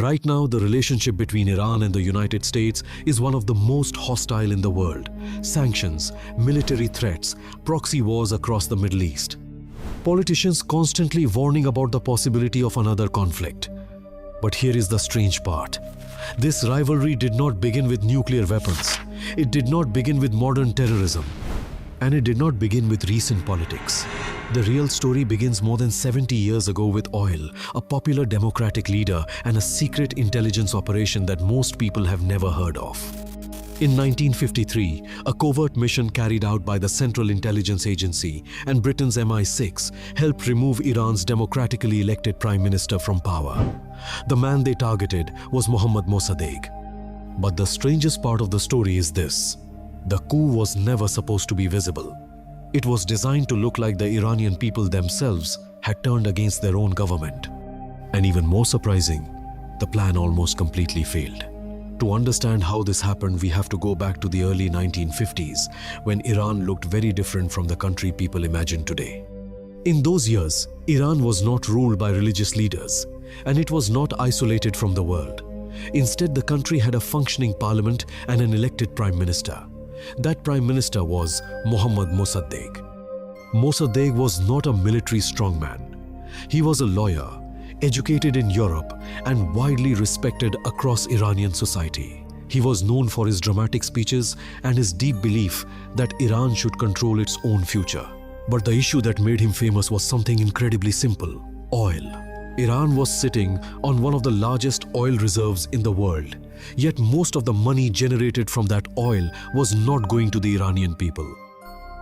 Right now, the relationship between Iran and the United States is one of the most hostile in the world. Sanctions, military threats, proxy wars across the Middle East. Politicians constantly warning about the possibility of another conflict. But here is the strange part. This rivalry did not begin with nuclear weapons. It did not begin with modern terrorism. And it did not begin with recent politics. The real story begins more than 70 years ago with oil, a popular democratic leader, and a secret intelligence operation that most people have never heard of. In 1953, a covert mission carried out by the Central Intelligence Agency and Britain's MI6 helped remove Iran's democratically elected prime minister from power. The man they targeted was Mohammad Mossadegh. But the strangest part of the story is this. The coup was never supposed to be visible. It was designed to look like the Iranian people themselves had turned against their own government. And even more surprising, the plan almost completely failed. To understand how this happened, we have to go back to the early 1950s, when Iran looked very different from the country people imagine today. In those years, Iran was not ruled by religious leaders, and it was not isolated from the world. Instead, the country had a functioning parliament and an elected prime minister. That prime minister was Mohammad Mossadegh. Mossadegh was not a military strongman. He was a lawyer, educated in Europe, and widely respected across Iranian society. He was known for his dramatic speeches and his deep belief that Iran should control its own future. But the issue that made him famous was something incredibly simple: oil. Iran was sitting on one of the largest oil reserves in the world. Yet most of the money generated from that oil was not going to the Iranian people.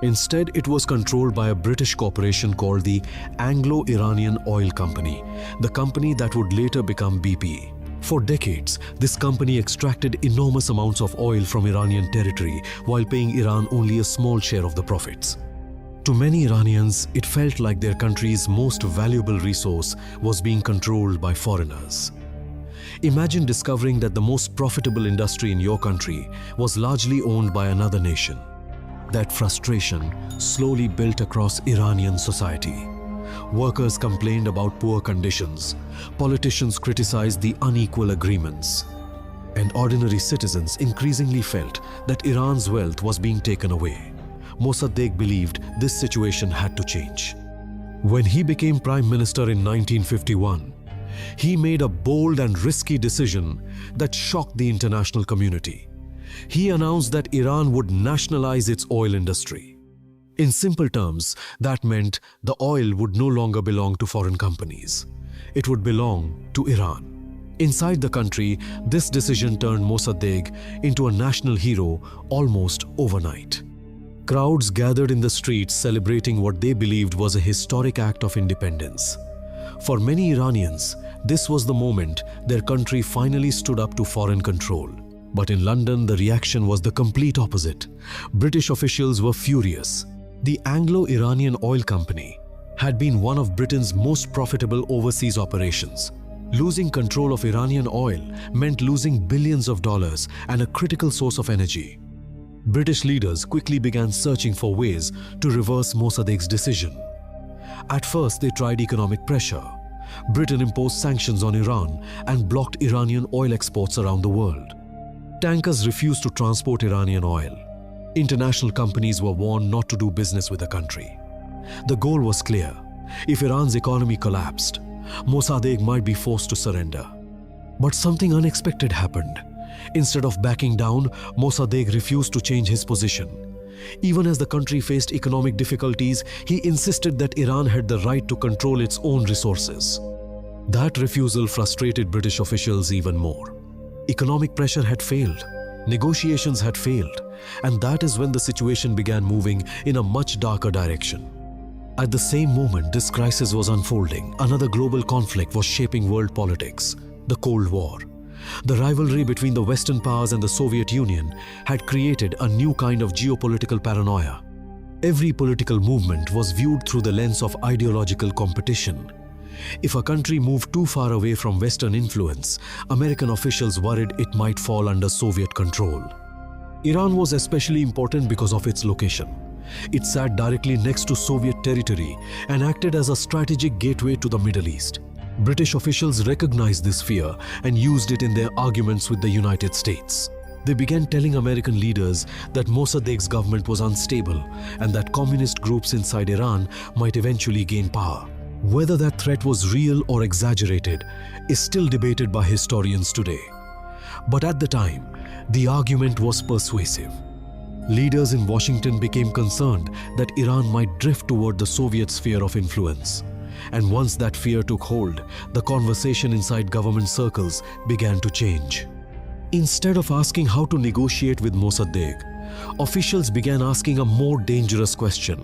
Instead, it was controlled by a British corporation called the Anglo-Iranian Oil Company, the company that would later become BP. For decades, this company extracted enormous amounts of oil from Iranian territory while paying Iran only a small share of the profits. To many Iranians, it felt like their country's most valuable resource was being controlled by foreigners. Imagine discovering that the most profitable industry in your country was largely owned by another nation. That frustration slowly built across Iranian society. Workers complained about poor conditions, politicians criticized the unequal agreements, and ordinary citizens increasingly felt that Iran's wealth was being taken away. Mossadegh believed this situation had to change. When he became prime minister in 1951, he made a bold and risky decision that shocked the international community. He announced that Iran would nationalize its oil industry. In simple terms, that meant the oil would no longer belong to foreign companies. It would belong to Iran. Inside the country, this decision turned Mossadegh into a national hero almost overnight. Crowds gathered in the streets celebrating what they believed was a historic act of independence. For many Iranians, this was the moment their country finally stood up to foreign control. But in London, the reaction was the complete opposite. British officials were furious. The Anglo-Iranian Oil Company had been one of Britain's most profitable overseas operations. Losing control of Iranian oil meant losing billions of dollars and a critical source of energy. British leaders quickly began searching for ways to reverse Mossadegh's decision. At first, they tried economic pressure. Britain imposed sanctions on Iran and blocked Iranian oil exports around the world. Tankers refused to transport Iranian oil. International companies were warned not to do business with the country. The goal was clear. If Iran's economy collapsed, Mossadegh might be forced to surrender. But something unexpected happened. Instead of backing down, Mossadegh refused to change his position. Even as the country faced economic difficulties, he insisted that Iran had the right to control its own resources. That refusal frustrated British officials even more. Economic pressure had failed, negotiations had failed, and that is when the situation began moving in a much darker direction. At the same moment this crisis was unfolding, another global conflict was shaping world politics: the Cold War. The rivalry between the Western powers and the Soviet Union had created a new kind of geopolitical paranoia. Every political movement was viewed through the lens of ideological competition. If a country moved too far away from Western influence, American officials worried it might fall under Soviet control. Iran was especially important because of its location. It sat directly next to Soviet territory and acted as a strategic gateway to the Middle East. British officials recognized this fear and used it in their arguments with the United States. They began telling American leaders that Mossadegh's government was unstable and that communist groups inside Iran might eventually gain power. Whether that threat was real or exaggerated is still debated by historians today. But at the time, the argument was persuasive. Leaders in Washington became concerned that Iran might drift toward the Soviet sphere of influence. And once that fear took hold, the conversation inside government circles began to change. Instead of asking how to negotiate with Mossadegh, officials began asking a more dangerous question.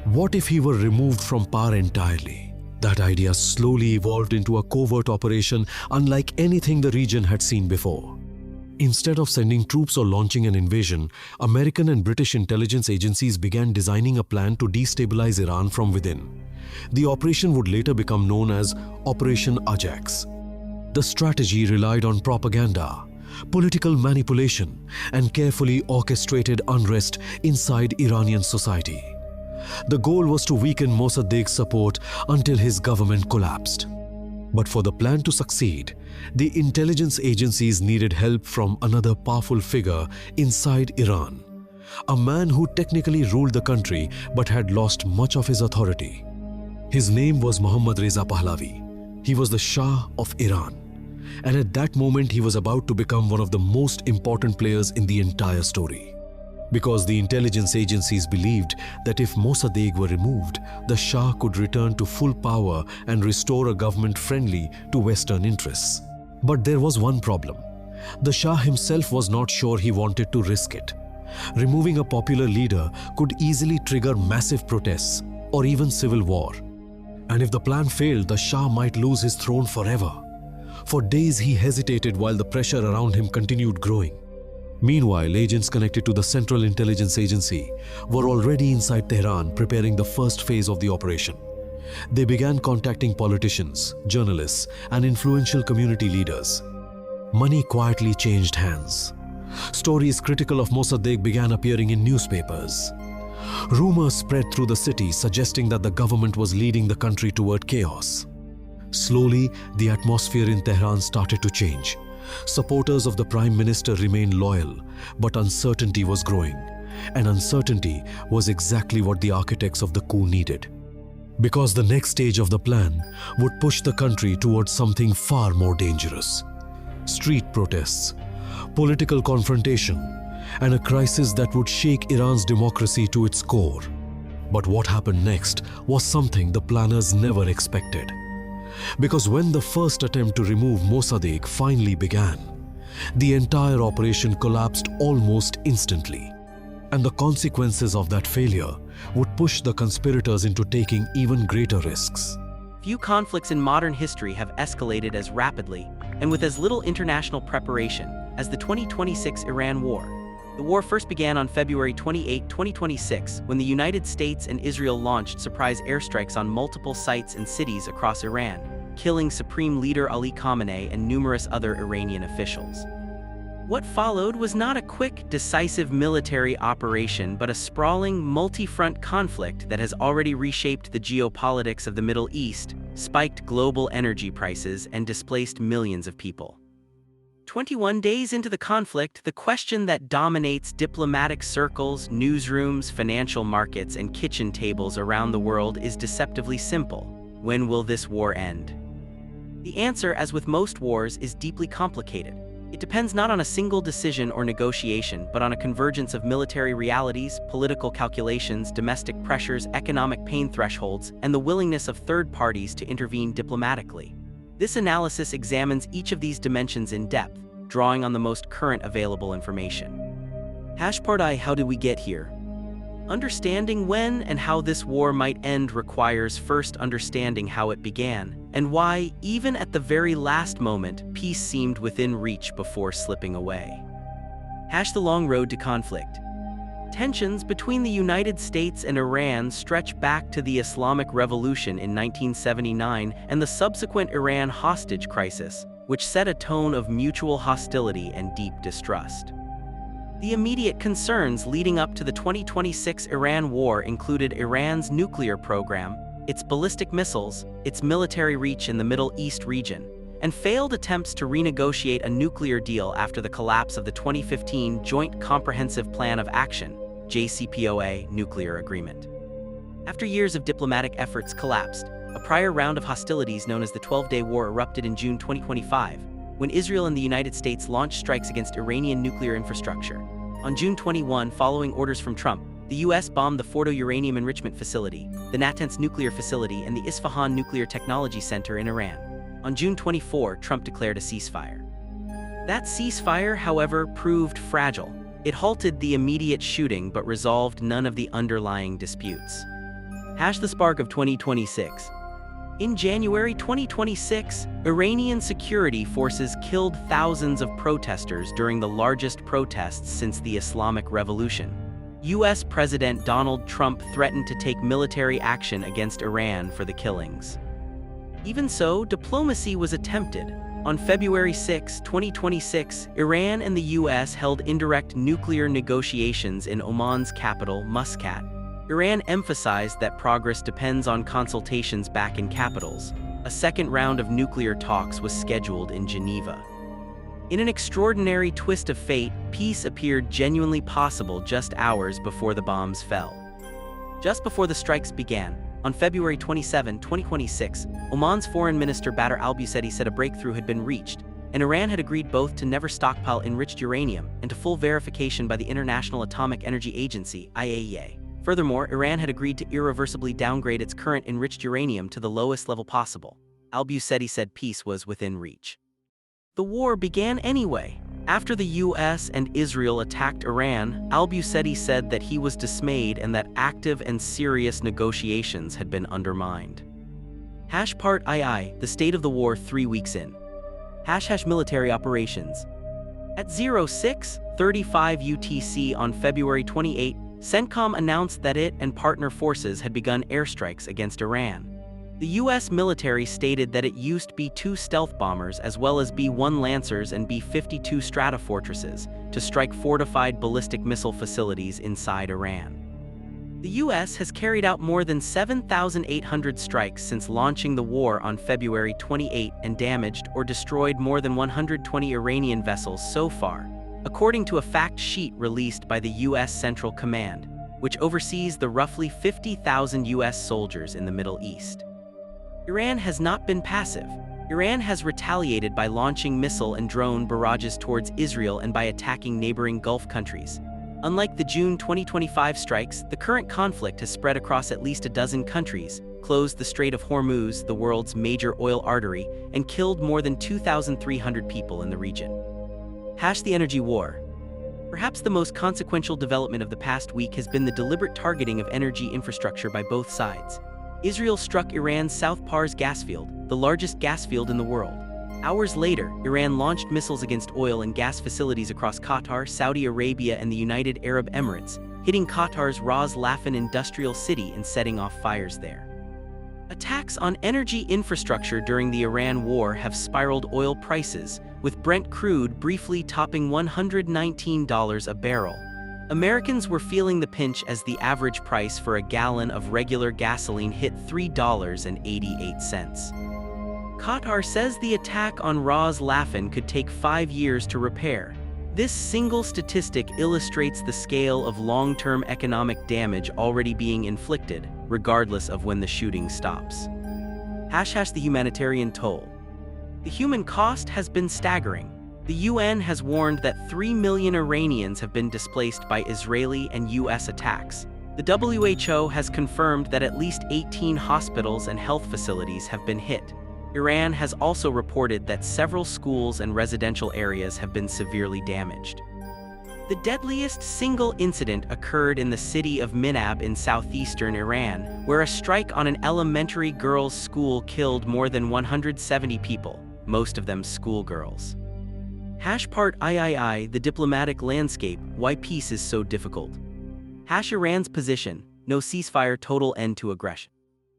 What if he were removed from power entirely? That idea slowly evolved into a covert operation unlike anything the region had seen before. Instead of sending troops or launching an invasion, American and British intelligence agencies began designing a plan to destabilize Iran from within. The operation would later become known as Operation Ajax. The strategy relied on propaganda, political manipulation, and carefully orchestrated unrest inside Iranian society. The goal was to weaken Mossadegh's support until his government collapsed. But for the plan to succeed, the intelligence agencies needed help from another powerful figure inside Iran, a man who technically ruled the country but had lost much of his authority. His name was Mohammad Reza Pahlavi. He was the Shah of Iran, and at that moment he was about to become one of the most important players in the entire story. Because the intelligence agencies believed that if Mossadegh were removed, the Shah could return to full power and restore a government friendly to Western interests. But there was one problem. The Shah himself was not sure he wanted to risk it. Removing a popular leader could easily trigger massive protests or even civil war. And if the plan failed, the Shah might lose his throne forever. For days he hesitated while the pressure around him continued growing. Meanwhile, agents connected to the Central Intelligence Agency were already inside Tehran preparing the first phase of the operation. They began contacting politicians, journalists, and influential community leaders. Money quietly changed hands. Stories critical of Mossadegh began appearing in newspapers. Rumors spread through the city suggesting that the government was leading the country toward chaos. Slowly, the atmosphere in Tehran started to change. Supporters of the Prime Minister remained loyal, but uncertainty was growing. And uncertainty was exactly what the architects of the coup needed. Because the next stage of the plan would push the country towards something far more dangerous. Street protests, political confrontation, and a crisis that would shake Iran's democracy to its core. But what happened next was something the planners never expected. Because when the first attempt to remove Mossadegh finally began, the entire operation collapsed almost instantly. And the consequences of that failure would push the conspirators into taking even greater risks. Few conflicts in modern history have escalated as rapidly and with as little international preparation as the 2026 Iran War. The war first began on February 28, 2026, when the United States and Israel launched surprise airstrikes on multiple sites and cities across Iran, killing Supreme Leader Ali Khamenei and numerous other Iranian officials. What followed was not a quick, decisive military operation, but a sprawling, multi-front conflict that has already reshaped the geopolitics of the Middle East, spiked global energy prices, and displaced millions of people. 21 days into the conflict, the question that dominates diplomatic circles, newsrooms, financial markets, and kitchen tables around the world is deceptively simple. When will this war end? The answer, as with most wars, is deeply complicated. It depends not on a single decision or negotiation, but on a convergence of military realities, political calculations, domestic pressures, economic pain thresholds, and the willingness of third parties to intervene diplomatically. This analysis examines each of these dimensions in depth, drawing on the most current available information. Part I: How did we get here? Understanding when and how this war might end requires first understanding how it began, and why, even at the very last moment, peace seemed within reach before slipping away. The long road to conflict. Tensions between the United States and Iran stretch back to the Islamic Revolution in 1979 and the subsequent Iran hostage crisis, which set a tone of mutual hostility and deep distrust. The immediate concerns leading up to the 2026 Iran war included Iran's nuclear program, its ballistic missiles, its military reach in the Middle East region, and failed attempts to renegotiate a nuclear deal after the collapse of the 2015 Joint Comprehensive Plan of Action (JCPOA) nuclear agreement. After years of diplomatic efforts collapsed, a prior round of hostilities known as the 12-Day War erupted in June 2025, when Israel and the United States launched strikes against Iranian nuclear infrastructure. On June 21, following orders from Trump, the U.S. bombed the Fordo uranium enrichment facility, the Natanz nuclear facility, and the Isfahan Nuclear Technology Center in Iran. On June 24, Trump declared a ceasefire. That ceasefire, however, proved fragile. It halted the immediate shooting but resolved none of the underlying disputes. The spark of 2026. In January 2026, Iranian security forces killed thousands of protesters during the largest protests since the Islamic Revolution. U.S. President Donald Trump threatened to take military action against Iran for the killings. Even so, diplomacy was attempted. On February 6, 2026, Iran and the U.S. held indirect nuclear negotiations in Oman's capital, Muscat. Iran emphasized that progress depends on consultations back in capitals. A second round of nuclear talks was scheduled in Geneva. In an extraordinary twist of fate, peace appeared genuinely possible just hours before the bombs fell. Just before the strikes began, on February 27, 2026, Oman's Foreign Minister Badr al-Buseidy said a breakthrough had been reached, and Iran had agreed both to never stockpile enriched uranium and to full verification by the International Atomic Energy Agency, IAEA. Furthermore, Iran had agreed to irreversibly downgrade its current enriched uranium to the lowest level possible. Al-Buseidy said peace was within reach. The war began anyway. After the US and Israel attacked Iran, al-Buseidy said that he was dismayed and that active and serious negotiations had been undermined. Part II, the state of the war 3 weeks in. # military operations. At 06:35 UTC on February 28, CENTCOM announced that it and partner forces had begun airstrikes against Iran. The U.S. military stated that it used B-2 stealth bombers as well as B-1 Lancers and B-52 Stratofortresses to strike fortified ballistic missile facilities inside Iran. The U.S. has carried out more than 7,800 strikes since launching the war on February 28 and damaged or destroyed more than 120 Iranian vessels so far, according to a fact sheet released by the U.S. Central Command, which oversees the roughly 50,000 U.S. soldiers in the Middle East. Iran has not been passive. Iran has retaliated by launching missile and drone barrages towards Israel and by attacking neighboring Gulf countries. Unlike the June 2025 strikes, the current conflict has spread across at least a dozen countries, closed the Strait of Hormuz, the world's major oil artery, and killed more than 2,300 people in the region. The energy war. Perhaps the most consequential development of the past week has been the deliberate targeting of energy infrastructure by both sides. Israel struck Iran's South Pars gas field, the largest gas field in the world. Hours later, Iran launched missiles against oil and gas facilities across Qatar, Saudi Arabia, and the United Arab Emirates, hitting Qatar's Ras Laffan industrial city and setting off fires there. Attacks on energy infrastructure during the Iran war have spiraled oil prices, with Brent crude briefly topping $119 a barrel. Americans were feeling the pinch as the average price for a gallon of regular gasoline hit $3.88. Qatar says the attack on Ras Laffan could take 5 years to repair. This single statistic illustrates the scale of long-term economic damage already being inflicted, regardless of when the shooting stops. The humanitarian toll. The human cost has been staggering. The UN has warned that 3 million Iranians have been displaced by Israeli and US attacks. The WHO has confirmed that at least 18 hospitals and health facilities have been hit. Iran has also reported that several schools and residential areas have been severely damaged. The deadliest single incident occurred in the city of Minab in southeastern Iran, where a strike on an elementary girls' school killed more than 170 people, most of them schoolgirls. Part III, the diplomatic landscape, why peace is so difficult. Iran's position, no ceasefire, total end to aggression.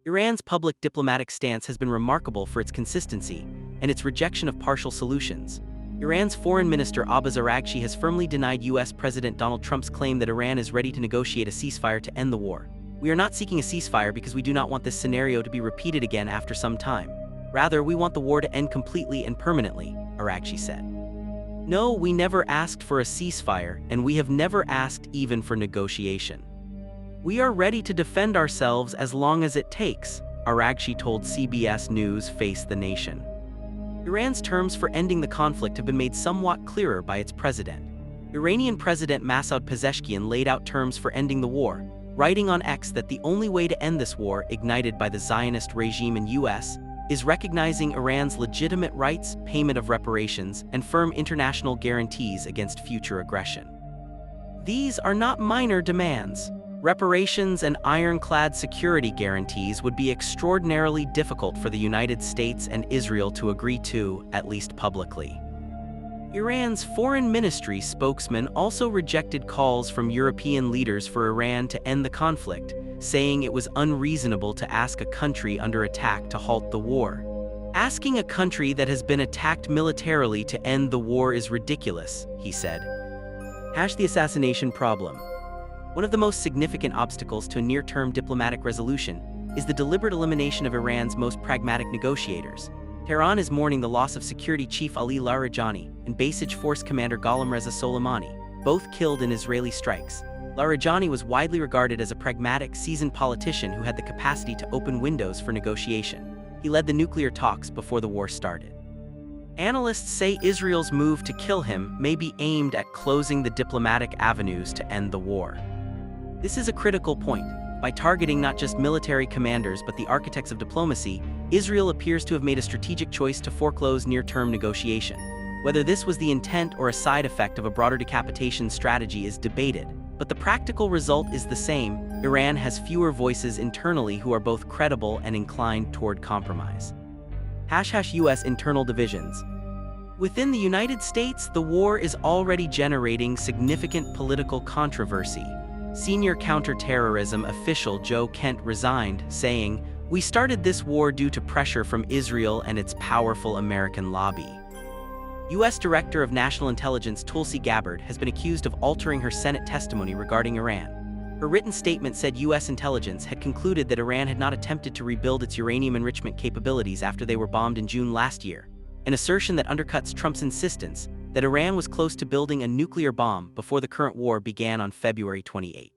Iran's public diplomatic stance has been remarkable for its consistency and its rejection of partial solutions. Iran's Foreign Minister Abbas Araghchi has firmly denied U.S. President Donald Trump's claim that Iran is ready to negotiate a ceasefire to end the war. We are not seeking a ceasefire because we do not want this scenario to be repeated again after some time. Rather, we want the war to end completely and permanently, Araghchi said. No, we never asked for a ceasefire, and we have never asked even for negotiation. We are ready to defend ourselves as long as it takes, Araghchi told CBS News Face the Nation. Iran's terms for ending the conflict have been made somewhat clearer by its president. Iranian President Masoud Pezeshkian laid out terms for ending the war, writing on X that the only way to end this war, ignited by the Zionist regime in U.S., is recognizing Iran's legitimate rights, payment of reparations, and firm international guarantees against future aggression. These are not minor demands. Reparations and ironclad security guarantees would be extraordinarily difficult for the United States and Israel to agree to, at least publicly. Iran's foreign ministry spokesman also rejected calls from European leaders for Iran to end the conflict, saying it was unreasonable to ask a country under attack to halt the war. Asking a country that has been attacked militarily to end the war is ridiculous, he said. The assassination problem. One of the most significant obstacles to a near-term diplomatic resolution is the deliberate elimination of Iran's most pragmatic negotiators. Tehran is mourning the loss of Security Chief Ali Larijani and Basij Force Commander Gholam-Reza Soleimani, both killed in Israeli strikes. Larijani was widely regarded as a pragmatic, seasoned politician who had the capacity to open windows for negotiation. He led the nuclear talks before the war started. Analysts say Israel's move to kill him may be aimed at closing the diplomatic avenues to end the war. This is a critical point. By targeting not just military commanders but the architects of diplomacy, Israel appears to have made a strategic choice to foreclose near-term negotiation. Whether this was the intent or a side effect of a broader decapitation strategy is debated, but the practical result is the same. Iran has fewer voices internally who are both credible and inclined toward compromise. U.S. internal divisions. Within the United States, the war is already generating significant political controversy. Senior counterterrorism official Joe Kent resigned, saying, "We started this war due to pressure from Israel and its powerful American lobby." U.S. Director of National Intelligence Tulsi Gabbard has been accused of altering her Senate testimony regarding Iran. Her written statement said U.S. intelligence had concluded that Iran had not attempted to rebuild its uranium enrichment capabilities after they were bombed in June last year, an assertion that undercuts Trump's insistence that Iran was close to building a nuclear bomb before the current war began on February 28.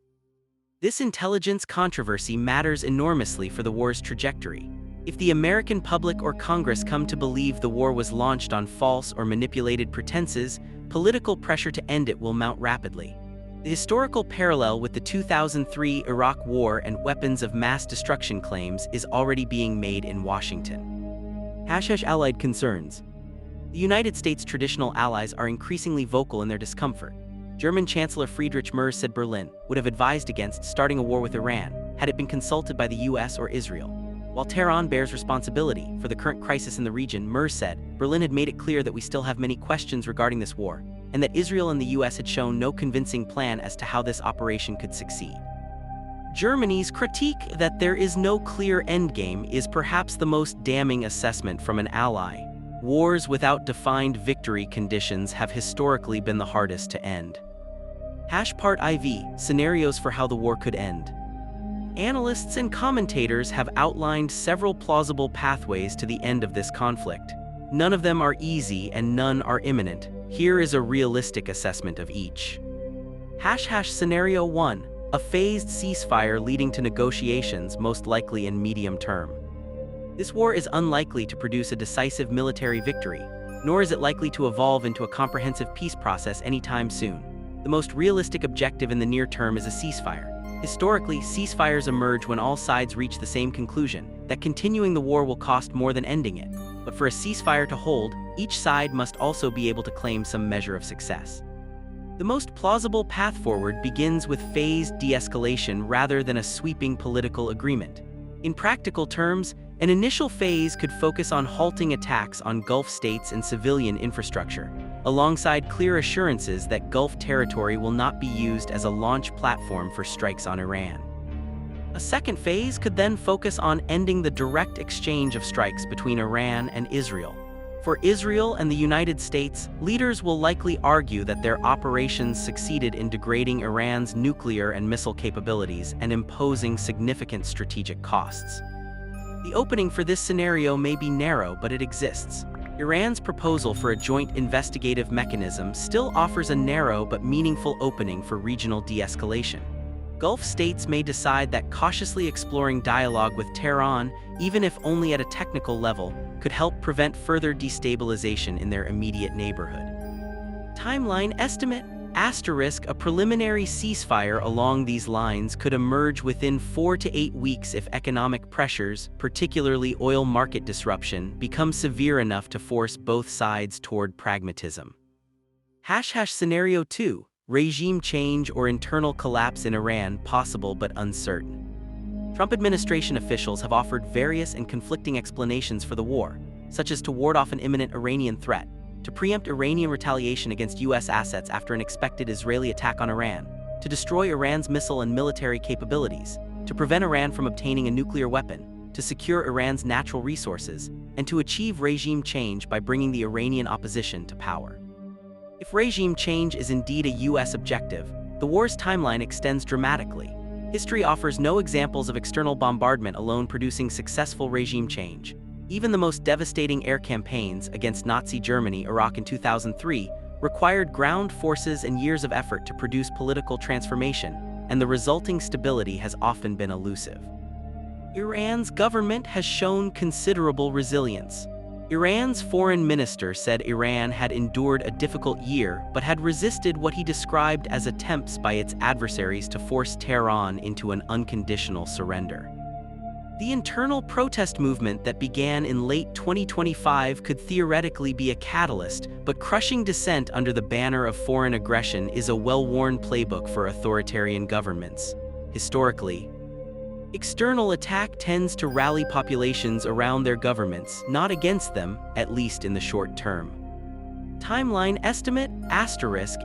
This intelligence controversy matters enormously for the war's trajectory. If the American public or Congress come to believe the war was launched on false or manipulated pretenses, political pressure to end it will mount rapidly. The historical parallel with the 2003 Iraq War and weapons of mass destruction claims is already being made in Washington. Allied concerns. The United States' traditional allies are increasingly vocal in their discomfort. German Chancellor Friedrich Merz said Berlin would have advised against starting a war with Iran had it been consulted by the US or Israel. While Tehran bears responsibility for the current crisis in the region, Merz said Berlin had made it clear that we still have many questions regarding this war, and that Israel and the US had shown no convincing plan as to how this operation could succeed. Germany's critique that there is no clear endgame is perhaps the most damning assessment from an ally. Wars without defined victory conditions have historically been the hardest to end. Part IV, scenarios for how the war could end. Analysts and commentators have outlined several plausible pathways to the end of this conflict. None of them are easy and none are imminent. Here is a realistic assessment of each. Scenario 1, a phased ceasefire leading to negotiations, most likely in medium term. This war is unlikely to produce a decisive military victory, nor is it likely to evolve into a comprehensive peace process anytime soon. The most realistic objective in the near term is a ceasefire. Historically, ceasefires emerge when all sides reach the same conclusion, that continuing the war will cost more than ending it. But for a ceasefire to hold, each side must also be able to claim some measure of success. The most plausible path forward begins with phased de-escalation rather than a sweeping political agreement. In practical terms, an initial phase could focus on halting attacks on Gulf states and civilian infrastructure, alongside clear assurances that Gulf territory will not be used as a launch platform for strikes on Iran. A second phase could then focus on ending the direct exchange of strikes between Iran and Israel. For Israel and the United States, leaders will likely argue that their operations succeeded in degrading Iran's nuclear and missile capabilities and imposing significant strategic costs. The opening for this scenario may be narrow, but it exists. Iran's proposal for a joint investigative mechanism still offers a narrow but meaningful opening for regional de-escalation. Gulf states may decide that cautiously exploring dialogue with Tehran, even if only at a technical level, could help prevent further destabilization in their immediate neighborhood. Timeline estimate: a preliminary ceasefire along these lines could emerge within 4 to 8 weeks if economic pressures, particularly oil market disruption, become severe enough to force both sides toward pragmatism. Scenario 2. Regime change or internal collapse in Iran possible but uncertain. Trump administration officials have offered various and conflicting explanations for the war, such as to ward off an imminent Iranian threat, to preempt Iranian retaliation against U.S. assets after an expected Israeli attack on Iran, to destroy Iran's missile and military capabilities, to prevent Iran from obtaining a nuclear weapon, to secure Iran's natural resources, and to achieve regime change by bringing the Iranian opposition to power. If regime change is indeed a U.S. objective, the war's timeline extends dramatically. History offers no examples of external bombardment alone producing successful regime change. Even the most devastating air campaigns against Nazi Germany, Iraq in 2003, required ground forces and years of effort to produce political transformation, and the resulting stability has often been elusive. Iran's government has shown considerable resilience. Iran's foreign minister said Iran had endured a difficult year but had resisted what he described as attempts by its adversaries to force Tehran into an unconditional surrender. The internal protest movement that began in late 2025 could theoretically be a catalyst, but crushing dissent under the banner of foreign aggression is a well-worn playbook for authoritarian governments. Historically, external attack tends to rally populations around their governments, not against them, at least in the short term. Timeline estimate: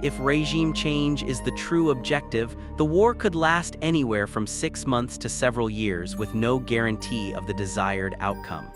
if regime change is the true objective, the war could last anywhere from 6 months to several years with no guarantee of the desired outcome.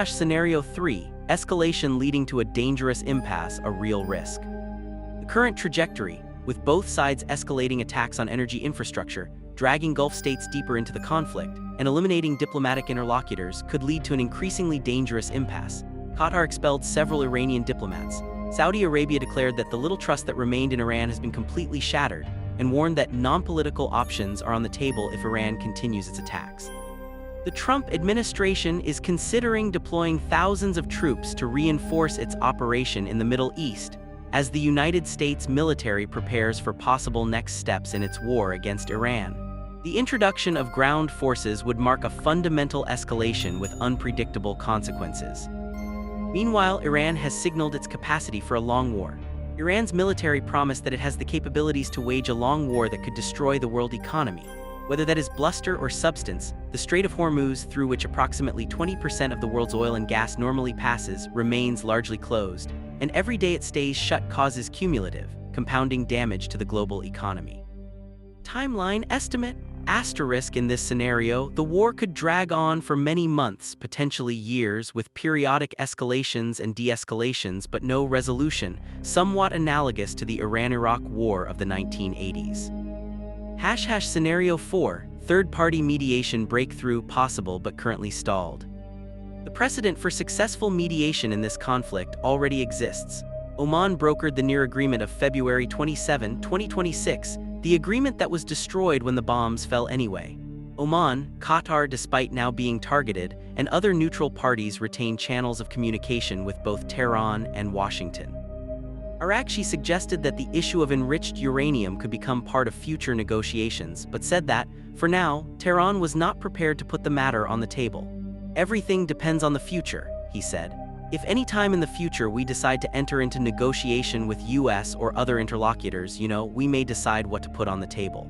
Scenario 3. Escalation leading to a dangerous impasse, a real risk. The current trajectory, with both sides escalating attacks on energy infrastructure, dragging Gulf states deeper into the conflict, and eliminating diplomatic interlocutors, could lead to an increasingly dangerous impasse. Qatar expelled several Iranian diplomats. Saudi Arabia declared that the little trust that remained in Iran has been completely shattered, and warned that non-political options are on the table if Iran continues its attacks. The Trump administration is considering deploying thousands of troops to reinforce its operation in the Middle East, as the United States military prepares for possible next steps in its war against Iran. The introduction of ground forces would mark a fundamental escalation with unpredictable consequences. Meanwhile, Iran has signaled its capacity for a long war. Iran's military promised that it has the capabilities to wage a long war that could destroy the world economy. Whether that is bluster or substance, the Strait of Hormuz, through which approximately 20% of the world's oil and gas normally passes, remains largely closed, and every day it stays shut causes cumulative, compounding damage to the global economy. Timeline estimate: in this scenario, the war could drag on for many months, potentially years, with periodic escalations and de-escalations but no resolution, somewhat analogous to the Iran-Iraq War of the 1980s. Scenario 4. Third-party mediation breakthrough possible but currently stalled. The precedent for successful mediation in this conflict already exists. Oman brokered the near agreement of February 27, 2026, the agreement that was destroyed when the bombs fell anyway. Oman, Qatar, despite now being targeted, and other neutral parties retain channels of communication with both Tehran and Washington. Araghchi suggested that the issue of enriched uranium could become part of future negotiations, but said that, for now, Tehran was not prepared to put the matter on the table. "Everything depends on the future," he said. "If any time in the future we decide to enter into negotiation with US or other interlocutors, we may decide what to put on the table."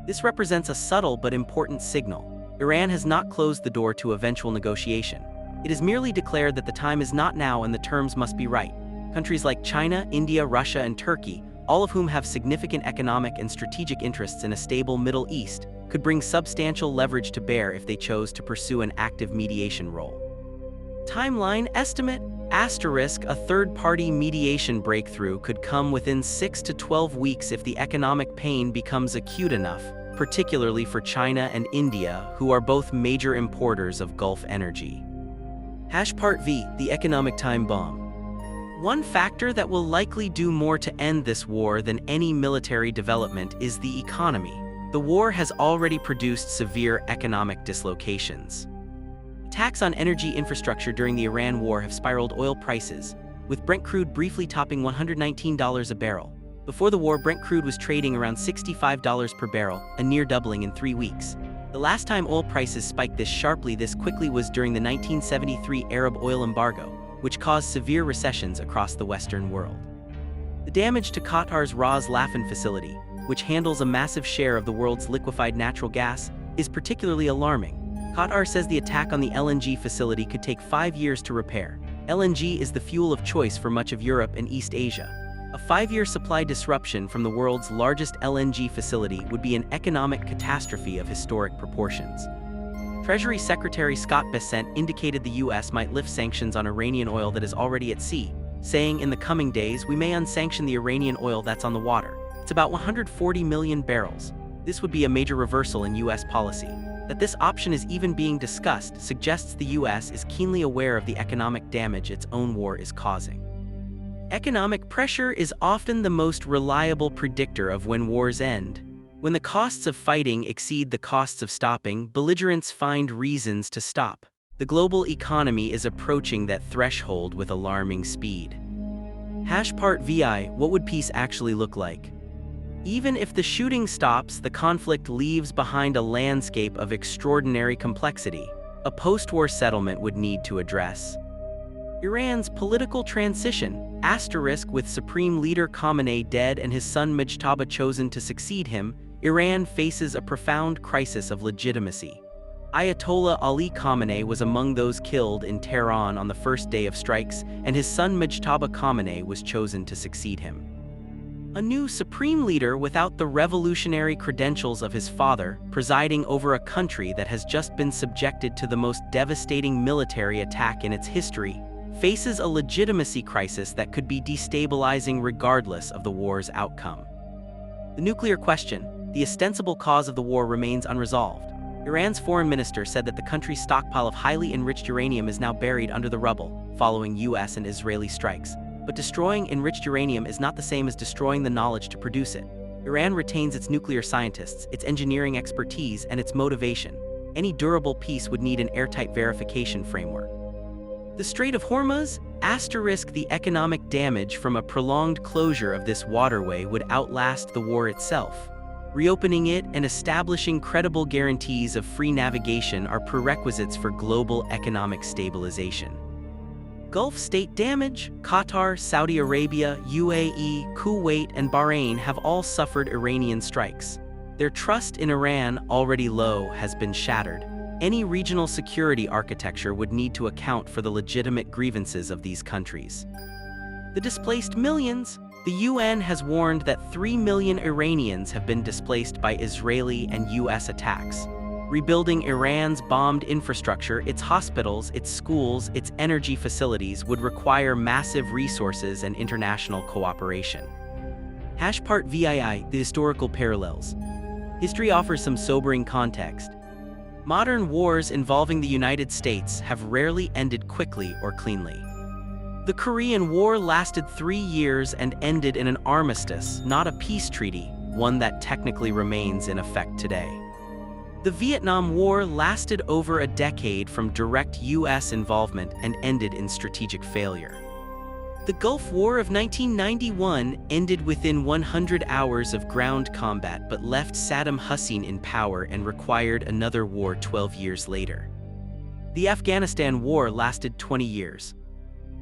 This represents a subtle but important signal. Iran has not closed the door to eventual negotiation. It has merely declared that the time is not now and the terms must be right. Countries like China, India, Russia, and Turkey, all of whom have significant economic and strategic interests in a stable Middle East, could bring substantial leverage to bear if they chose to pursue an active mediation role. Timeline estimate: asterisk, a third-party mediation breakthrough could come within 6 to 12 weeks if the economic pain becomes acute enough, particularly for China and India, who are both major importers of Gulf energy. Part V, the economic time bomb. One factor that will likely do more to end this war than any military development is the economy. The war has already produced severe economic dislocations. Attacks on energy infrastructure during the Iran war have spiraled oil prices, with Brent crude briefly topping $119 a barrel. Before the war, Brent crude was trading around $65 per barrel, a near doubling in 3 weeks. The last time oil prices spiked this sharply this quickly was during the 1973 Arab oil embargo, which caused severe recessions across the Western world. The damage to Qatar's Ras Laffan facility, which handles a massive share of the world's liquefied natural gas, is particularly alarming. Qatar says the attack on the LNG facility could take 5 years to repair. LNG is the fuel of choice for much of Europe and East Asia. A 5-year supply disruption from the world's largest LNG facility would be an economic catastrophe of historic proportions. Treasury Secretary Scott Bessent indicated the U.S. might lift sanctions on Iranian oil that is already at sea, saying in the coming days we may unsanction the Iranian oil that's on the water. It's about 140 million barrels. This would be a major reversal in U.S. policy. That this option is even being discussed suggests the U.S. is keenly aware of the economic damage its own war is causing. Economic pressure is often the most reliable predictor of when wars end. When the costs of fighting exceed the costs of stopping, belligerents find reasons to stop. The global economy is approaching that threshold with alarming speed. Part VI, what would peace actually look like? Even if the shooting stops, the conflict leaves behind a landscape of extraordinary complexity. A post-war settlement would need to address Iran's political transition, with Supreme Leader Khamenei dead and his son Mujtaba chosen to succeed him, Iran faces a profound crisis of legitimacy. Ayatollah Ali Khamenei was among those killed in Tehran on the first day of strikes, and his son Mujtaba Khamenei was chosen to succeed him. A new supreme leader without the revolutionary credentials of his father, presiding over a country that has just been subjected to the most devastating military attack in its history, faces a legitimacy crisis that could be destabilizing regardless of the war's outcome. The nuclear question, the ostensible cause of the war, remains unresolved. Iran's foreign minister said that the country's stockpile of highly enriched uranium is now buried under the rubble, following U.S. and Israeli strikes. But destroying enriched uranium is not the same as destroying the knowledge to produce it. Iran retains its nuclear scientists, its engineering expertise, and its motivation. Any durable peace would need an airtight verification framework. The Strait of Hormuz, the economic damage from a prolonged closure of this waterway would outlast the war itself. Reopening it and establishing credible guarantees of free navigation are prerequisites for global economic stabilization. Gulf state damage: Qatar, Saudi Arabia, UAE, Kuwait, and Bahrain have all suffered Iranian strikes. Their trust in Iran, already low, has been shattered. Any regional security architecture would need to account for the legitimate grievances of these countries. The displaced millions: the UN has warned that 3 million Iranians have been displaced by Israeli and US attacks. Rebuilding Iran's bombed infrastructure, its hospitals, its schools, its energy facilities, would require massive resources and international cooperation. Part VII, the historical parallels. History offers some sobering context. Modern wars involving the United States have rarely ended quickly or cleanly. The Korean War lasted 3 years and ended in an armistice, not a peace treaty, one that technically remains in effect today. The Vietnam War lasted over a decade from direct U.S. involvement and ended in strategic failure. The Gulf War of 1991 ended within 100 hours of ground combat but left Saddam Hussein in power and required another war 12 years later. The Afghanistan War lasted 20 years.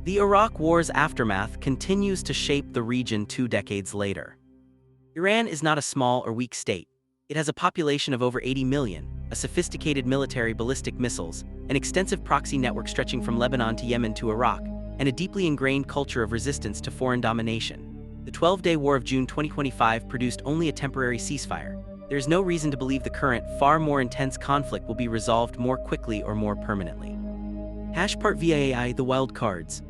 The Iraq War's aftermath continues to shape the region 2 decades later. Iran is not a small or weak state. It has a population of over 80 million, a sophisticated military ballistic missiles, an extensive proxy network stretching from Lebanon to Yemen to Iraq, and a deeply ingrained culture of resistance to foreign domination. The 12-day War of June 2025 produced only a temporary ceasefire. There is no reason to believe the current, far more intense conflict will be resolved more quickly or more permanently. Part VAI, the wild cards.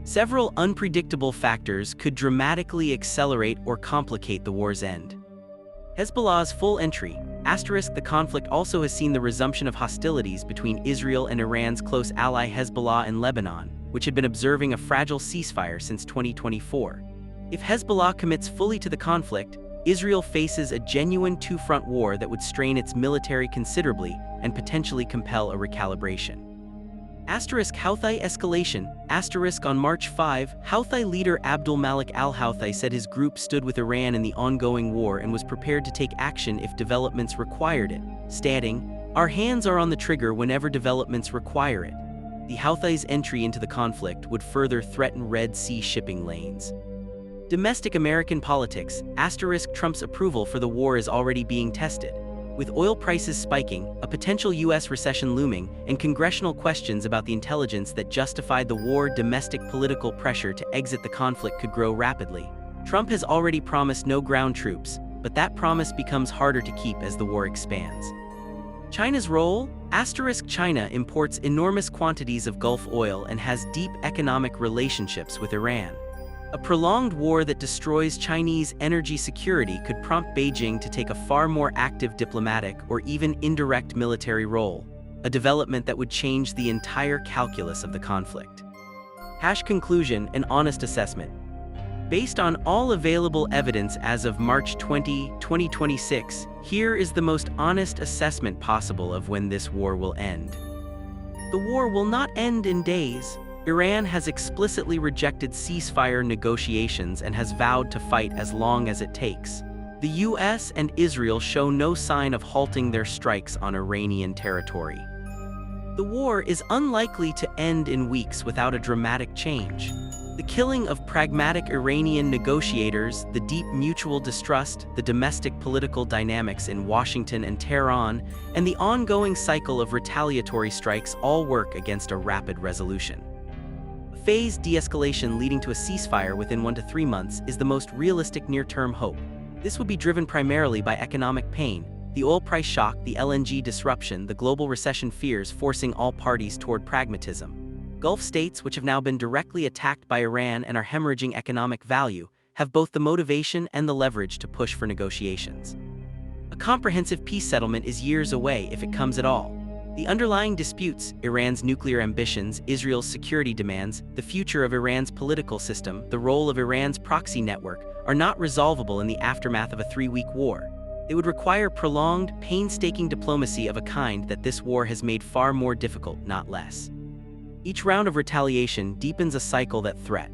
Several unpredictable factors could dramatically accelerate or complicate the war's end. Hezbollah's full entry, *. The conflict also has seen the resumption of hostilities between Israel and Iran's close ally Hezbollah and Lebanon, which had been observing a fragile ceasefire since 2024. If Hezbollah commits fully to the conflict, Israel faces a genuine two-front war that would strain its military considerably and potentially compel a recalibration. Houthi escalation. On March 5, Houthi leader Abdul Malik al-Houthi said his group stood with Iran in the ongoing war and was prepared to take action if developments required it, stating, "Our hands are on the trigger whenever developments require it." The Houthis' entry into the conflict would further threaten Red Sea shipping lanes. Domestic American politics. Trump's approval for the war is already being tested. With oil prices spiking, a potential U.S. recession looming, and congressional questions about the intelligence that justified the war, domestic political pressure to exit the conflict could grow rapidly. Trump has already promised no ground troops, but that promise becomes harder to keep as the war expands. China's role? China imports enormous quantities of Gulf oil and has deep economic relationships with Iran. A prolonged war that destroys Chinese energy security could prompt Beijing to take a far more active diplomatic or even indirect military role, a development that would change the entire calculus of the conflict. Conclusion: an honest assessment. Based on all available evidence as of March 20, 2026, here is the most honest assessment possible of when this war will end. The war will not end in days. Iran has explicitly rejected ceasefire negotiations and has vowed to fight as long as it takes. The US and Israel show no sign of halting their strikes on Iranian territory. The war is unlikely to end in weeks without a dramatic change. The killing of pragmatic Iranian negotiators, the deep mutual distrust, the domestic political dynamics in Washington and Tehran, and the ongoing cycle of retaliatory strikes all work against a rapid resolution. Phased de-escalation leading to a ceasefire within 1 to 3 months is the most realistic near-term hope. This would be driven primarily by economic pain, the oil price shock, the LNG disruption, the global recession fears forcing all parties toward pragmatism. Gulf states, which have now been directly attacked by Iran and are hemorrhaging economic value, have both the motivation and the leverage to push for negotiations. A comprehensive peace settlement is years away if it comes at all. The underlying disputes, Iran's nuclear ambitions, Israel's security demands, the future of Iran's political system, the role of Iran's proxy network, are not resolvable in the aftermath of a 3-week war. They would require prolonged, painstaking diplomacy of a kind that this war has made far more difficult, not less. Each round of retaliation deepens a cycle that threat.